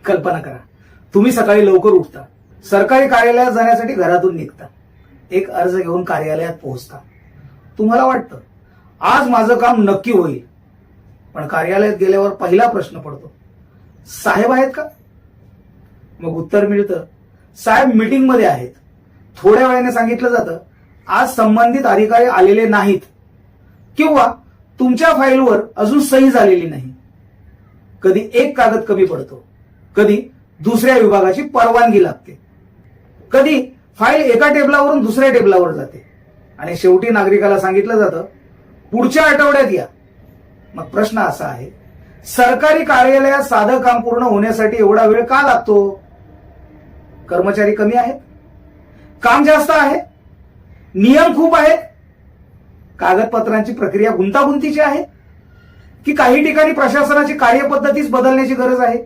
कल्पना करा, तुम्ही सकाळी लवकर उठता, सरकारी कार्यालयात जाण्यासाठी घरातून निघता, एक अर्ज घेऊन कार्यालयात पोहोचता. तुम्हाला वाटतं आज माझं काम नक्की होईल. पण कार्यालयात गेल्यावर पहिला प्रश्न पडतो, साहेब आहेत का? मग उत्तर मिळतं, साहेब मीटिंग मध्ये आहेत. थोड्या वेळाने सांगितलं जातं, आज संबंधित अधिकारी आलेले नाहीत किंवा तुमच्या फाईलवर अजून सही झालेली नाही. कधी एक कागद कमी पडतो, कधी दुसऱ्या विभागाची परवानगी लागते, कधी फाईल एका टेबलावरून दुसऱ्या टेबलावर जाते आणि शेवटी नागरिकाला सांगितलं जातं, पुढच्या आठवड्यात या. मग प्रश्न असा आहे, सरकारी कार्यालयात साधं काम पूर्ण होण्यासाठी एवढा वेळ का लागतो? कर्मचारी कमी आहेत, काम जास्त आहे, नियम खूप आहेत, कागदपत्रांची प्रक्रिया गुंतागुंतीची आहे, की काही ठिकाणी प्रशासनाची कार्यपद्धतीच बदलण्याची गरज आहे?